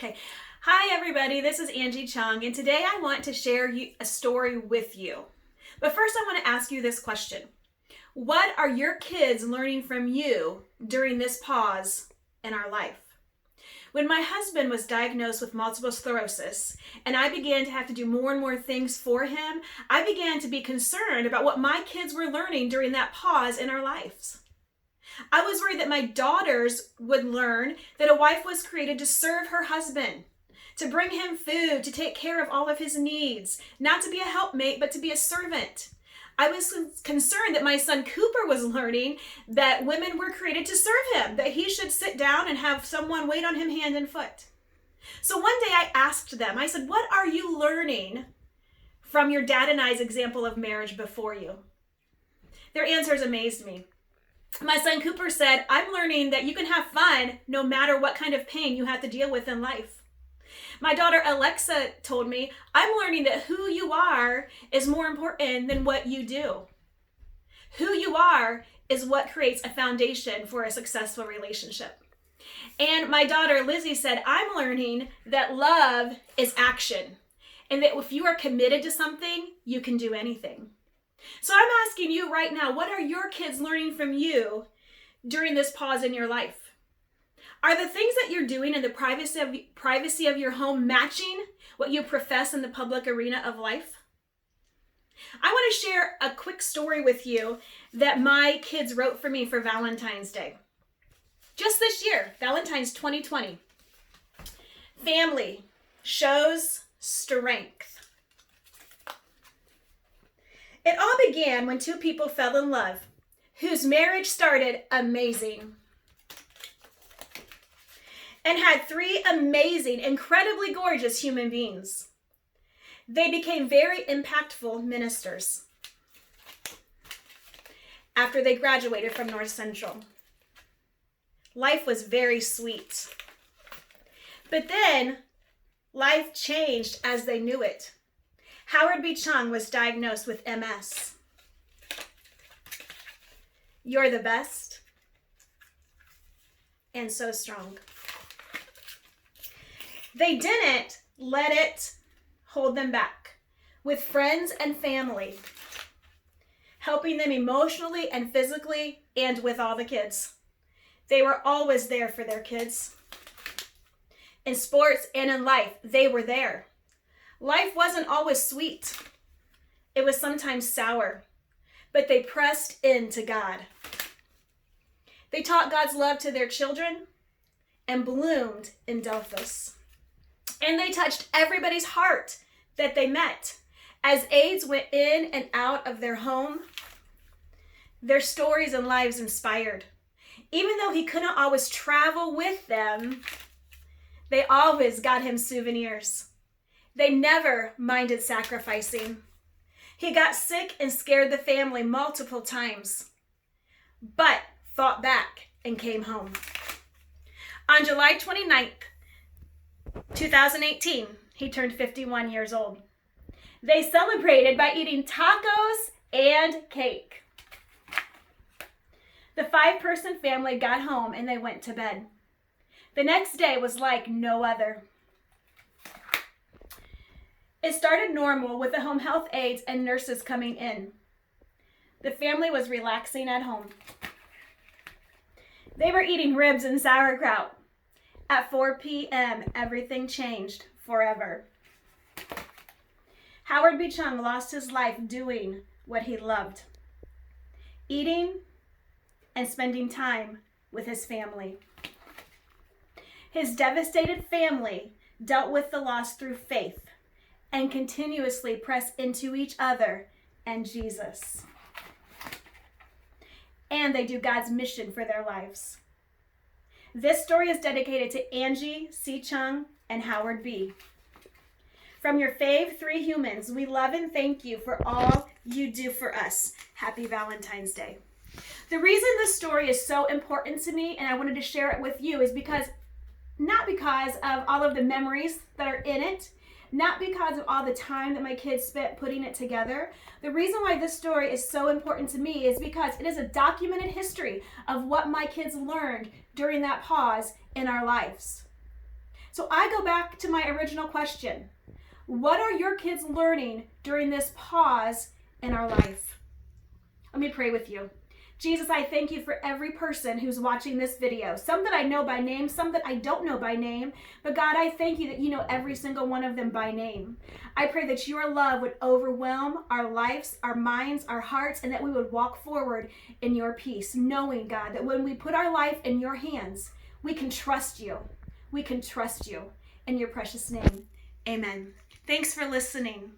Okay. Hi, everybody. This is Angie Chung, and today I want to share a story with you. But first, I want to ask you this question. What are your kids learning from you during this pause in our life? When my husband was diagnosed with multiple sclerosis and I began to have to do more and more things for him, I began to be concerned about what my kids were learning during that pause in our lives. I was worried that my daughters would learn that a wife was created to serve her husband, to bring him food, to take care of all of his needs, not to be a helpmate, but to be a servant. I was concerned that my son Cooper was learning that women were created to serve him, that he should sit down and have someone wait on him hand and foot. So one day I asked them, I said, what are you learning from your dad and I's example of marriage before you? Their answers amazed me. My son Cooper said, I'm learning that you can have fun no matter what kind of pain you have to deal with in life. My daughter Alexa told me, I'm learning that who you are is more important than what you do. Who you are is what creates a foundation for a successful relationship. And my daughter Lizzie said, I'm learning that love is action, and that if you are committed to something, you can do anything. So I'm asking you right now, what are your kids learning from you during this pause in your life? Are the things that you're doing in the privacy of your home matching what you profess in the public arena of life? I want to share a quick story with you that my kids wrote for me for Valentine's Day. Just this year, Valentine's 2020. Family shows strength. It all began when two people fell in love, whose marriage started amazing, and had three amazing, incredibly gorgeous human beings. They became very impactful ministers after they graduated from North Central. Life was very sweet. But then life changed as they knew it. Howard B. Chung was diagnosed with MS. You're the best and so strong. They didn't let it hold them back, with friends and family, helping them emotionally and physically, and with all the kids. They were always there for their kids. In sports and in life, they were there. Life wasn't always sweet. It was sometimes sour, but they pressed into God. They taught God's love to their children and bloomed in Delphos. And they touched everybody's heart that they met. As AIDS went in and out of their home, their stories and lives inspired. Even though he couldn't always travel with them, they always got him souvenirs. They never minded sacrificing. He got sick and scared the family multiple times, but fought back and came home. On July 29th, 2018, he turned 51 years old. They celebrated by eating tacos and cake. The 5-person family got home and they went to bed. The next day was like no other. It started normal with the home health aides and nurses coming in. The family was relaxing at home. They were eating ribs and sauerkraut. At 4 p.m., everything changed forever. Howard B. Chung lost his life doing what he loved, eating and spending time with his family. His devastated family dealt with the loss through faith and continuously pressed into each other and Jesus. And they do God's mission for their lives. This story is dedicated to Angie C. Chung and Howard B. From your fave 3 humans, we love and thank you for all you do for us. Happy Valentine's Day. The reason this story is so important to me and I wanted to share it with you is not because of all of the memories that are in it, not because of all the time that my kids spent putting it together. The reason why this story is so important to me is because it is a documented history of what my kids learned during that pause in our lives. So I go back to my original question. What are your kids learning during this pause in our life? Let me pray with you. Jesus, I thank you for every person who's watching this video. Some that I know by name, some that I don't know by name. But God, I thank you that you know every single one of them by name. I pray that your love would overwhelm our lives, our minds, our hearts, and that we would walk forward in your peace, knowing, God, that when we put our life in your hands, we can trust you. We can trust you. In your precious name, amen. Thanks for listening.